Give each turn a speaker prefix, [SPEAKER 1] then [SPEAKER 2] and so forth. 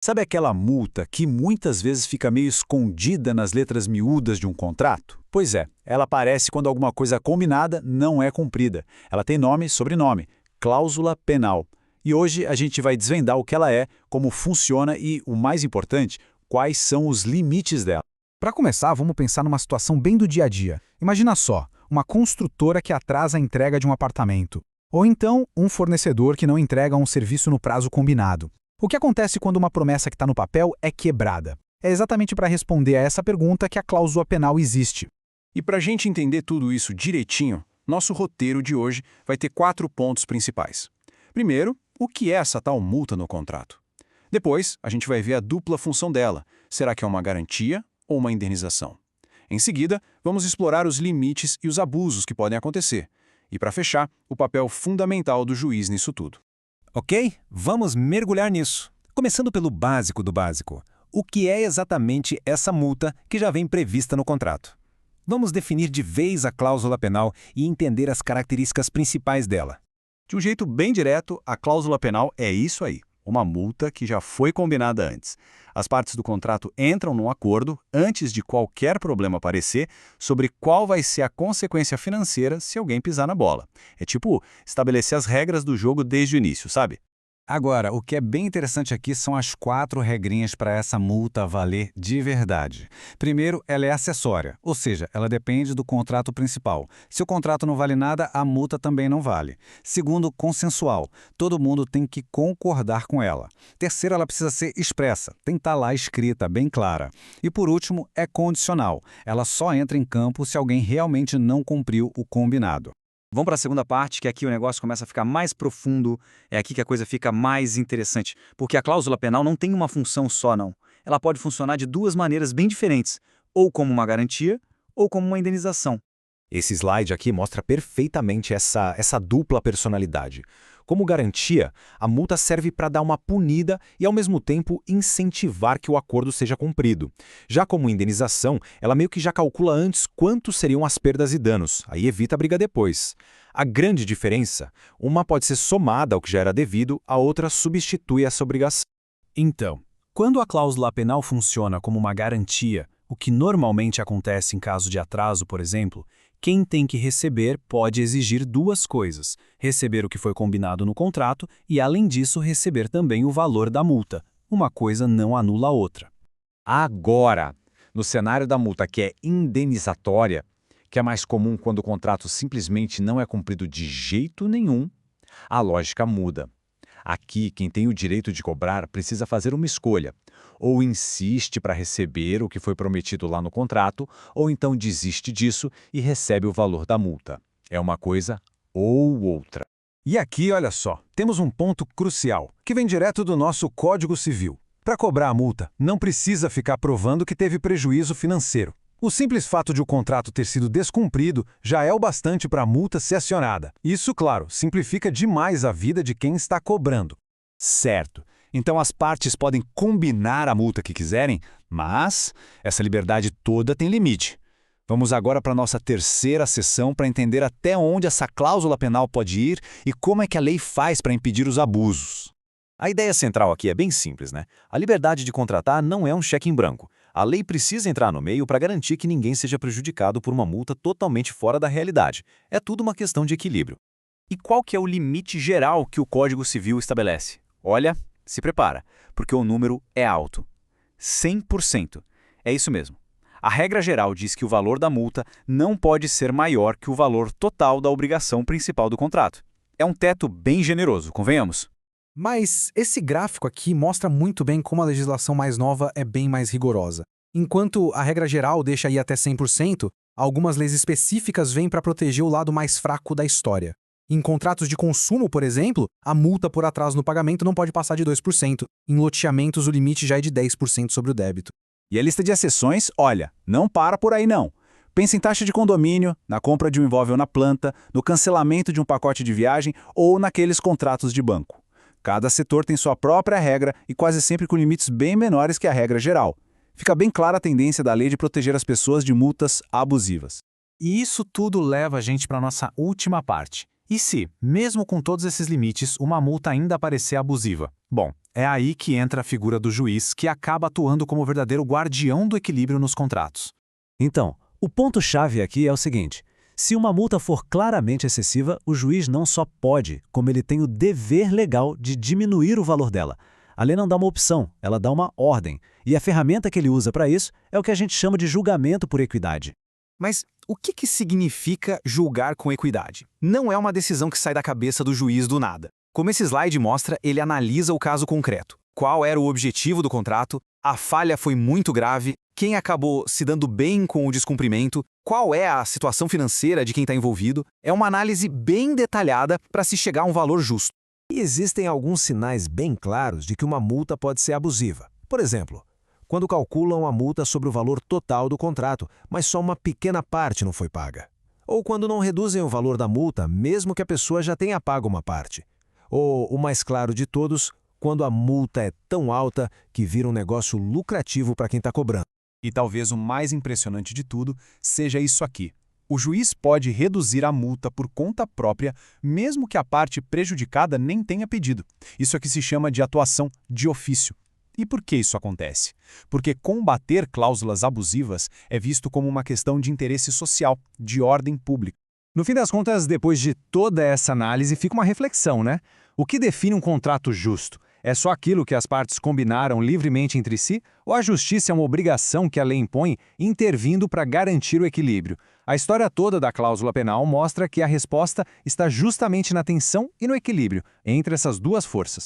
[SPEAKER 1] Sabe aquela multa que muitas vezes fica meio escondida nas letras miúdas de um contrato? Pois é, ela aparece quando alguma coisa combinada não é cumprida. Ela tem nome e sobrenome, cláusula penal. E hoje a gente vai desvendar o que ela é, como funciona e, o mais importante, quais são os limites dela.
[SPEAKER 2] Para começar, vamos pensar numa situação bem do dia a dia. Imagina só, uma construtora que atrasa a entrega de um apartamento. Ou então, um fornecedor que não entrega um serviço no prazo combinado. O que acontece quando uma promessa que está no papel é quebrada? É exatamente para responder a essa pergunta que a cláusula penal existe.
[SPEAKER 3] E para a gente entender tudo isso direitinho, nosso roteiro de hoje vai ter 4 pontos principais. Primeiro, o que é essa tal multa no contrato? Depois, a gente vai ver a dupla função dela. Será que é uma garantia ou uma indenização? Em seguida, vamos explorar os limites e os abusos que podem acontecer. E para fechar, o papel fundamental do juiz nisso tudo.
[SPEAKER 4] Ok? Vamos mergulhar nisso. Começando pelo básico do básico. O que é exatamente essa multa que já vem prevista no contrato? Vamos definir de vez a cláusula penal e entender as características principais dela.
[SPEAKER 3] De um jeito bem direto, a cláusula penal é isso aí, uma multa que já foi combinada antes. As partes do contrato entram num acordo, antes de qualquer problema aparecer, sobre qual vai ser a consequência financeira se alguém pisar na bola. É tipo estabelecer as regras do jogo desde o início, sabe?
[SPEAKER 1] Agora, o que é bem interessante aqui são as 4 regrinhas para essa multa valer de verdade. Primeiro, ela é acessória, ou seja, ela depende do contrato principal. Se o contrato não vale nada, a multa também não vale. Segundo, consensual. Todo mundo tem que concordar com ela. Terceiro, ela precisa ser expressa, tem que estar lá escrita, bem clara. E por último, é condicional. Ela só entra em campo se alguém realmente não cumpriu o combinado.
[SPEAKER 5] Vamos para a segunda parte, que aqui o negócio começa a ficar mais profundo, é aqui que a coisa fica mais interessante, porque a cláusula penal não tem uma função só, não. Ela pode funcionar de 2 maneiras bem diferentes, ou como uma garantia, ou como uma indenização.
[SPEAKER 4] Esse slide aqui mostra perfeitamente essa dupla personalidade. Como garantia, a multa serve para dar uma punida e, ao mesmo tempo, incentivar que o acordo seja cumprido. Já como indenização, ela meio que já calcula antes quantos seriam as perdas e danos, aí evita a briga depois. A grande diferença, uma pode ser somada ao que já era devido, a outra substitui essa obrigação.
[SPEAKER 2] Então, quando a cláusula penal funciona como uma garantia, o que normalmente acontece em caso de atraso, por exemplo, quem tem que receber pode exigir 2 coisas: receber o que foi combinado no contrato e, além disso, receber também o valor da multa. Uma coisa não anula a outra.
[SPEAKER 6] Agora, no cenário da multa que é indenizatória, que é mais comum quando o contrato simplesmente não é cumprido de jeito nenhum, a lógica muda. Aqui, quem tem o direito de cobrar precisa fazer uma escolha. Ou insiste para receber o que foi prometido lá no contrato, ou então desiste disso e recebe o valor da multa. É uma coisa ou outra.
[SPEAKER 2] E aqui, olha só, temos um ponto crucial, que vem direto do nosso Código Civil. Para cobrar a multa, não precisa ficar provando que teve prejuízo financeiro. O simples fato de o contrato ter sido descumprido já é o bastante para a multa ser acionada. Isso, claro, simplifica demais a vida de quem está cobrando.
[SPEAKER 1] Certo. Então as partes podem combinar a multa que quiserem, mas essa liberdade toda tem limite. Vamos agora para a nossa terceira sessão para entender até onde essa cláusula penal pode ir e como é que a lei faz para impedir os abusos.
[SPEAKER 4] A ideia central aqui é bem simples, né? A liberdade de contratar não é um cheque em branco. A lei precisa entrar no meio para garantir que ninguém seja prejudicado por uma multa totalmente fora da realidade. É tudo uma questão de equilíbrio.
[SPEAKER 5] E qual que é o limite geral que o Código Civil estabelece? Olha, se prepara, porque o número é alto. 100%. É isso mesmo. A regra geral diz que o valor da multa não pode ser maior que o valor total da obrigação principal do contrato. É um teto bem generoso, convenhamos.
[SPEAKER 2] Mas esse gráfico aqui mostra muito bem como a legislação mais nova é bem mais rigorosa. Enquanto a regra geral deixa ir até 100%, algumas leis específicas vêm para proteger o lado mais fraco da história. Em contratos de consumo, por exemplo, a multa por atraso no pagamento não pode passar de 2%. Em loteamentos, o limite já é de 10% sobre o débito.
[SPEAKER 1] E a lista de exceções, olha, não para por aí não. Pensa em taxa de condomínio, na compra de um imóvel na planta, no cancelamento de um pacote de viagem ou naqueles contratos de banco. Cada setor tem sua própria regra e quase sempre com limites bem menores que a regra geral. Fica bem clara a tendência da lei de proteger as pessoas de multas abusivas.
[SPEAKER 2] E isso tudo leva a gente para a nossa última parte. E se, mesmo com todos esses limites, uma multa ainda parecer abusiva? Bom, É aí que entra a figura do juiz, que acaba atuando como o verdadeiro guardião do equilíbrio nos contratos.
[SPEAKER 7] Então, o ponto-chave aqui é o seguinte: se uma multa for claramente excessiva, o juiz não só pode, como ele tem o dever legal de diminuir o valor dela. A lei não dá uma opção, ela dá uma ordem. E a ferramenta que ele usa para isso é o que a gente chama de julgamento por equidade.
[SPEAKER 2] Mas o que significa julgar com equidade? Não é uma decisão que sai da cabeça do juiz do nada. Como esse slide mostra, ele analisa o caso concreto. Qual era o objetivo do contrato? A falha foi muito grave? Quem acabou se dando bem com o descumprimento? Qual é a situação financeira de quem está envolvido? É uma análise bem detalhada para se chegar a um valor justo.
[SPEAKER 8] E existem alguns sinais bem claros de que uma multa pode ser abusiva. Por exemplo, quando calculam a multa sobre o valor total do contrato, mas só uma pequena parte não foi paga. Ou quando não reduzem o valor da multa, mesmo que a pessoa já tenha pago uma parte. Ou, o mais claro de todos, quando a multa é tão alta que vira um negócio lucrativo para quem está cobrando.
[SPEAKER 3] E talvez o mais impressionante de tudo seja isso aqui. O juiz pode reduzir a multa por conta própria, mesmo que a parte prejudicada nem tenha pedido. Isso aqui se chama de atuação de ofício. E por que isso acontece? Porque combater cláusulas abusivas é visto como uma questão de interesse social, de ordem pública.
[SPEAKER 1] No fim das contas, depois de toda essa análise, fica uma reflexão, né? O que define um contrato justo? É só aquilo que as partes combinaram livremente entre si? Ou a justiça é uma obrigação que a lei impõe, intervindo para garantir o equilíbrio? A história toda da cláusula penal mostra que a resposta está justamente na tensão e no equilíbrio entre essas duas forças.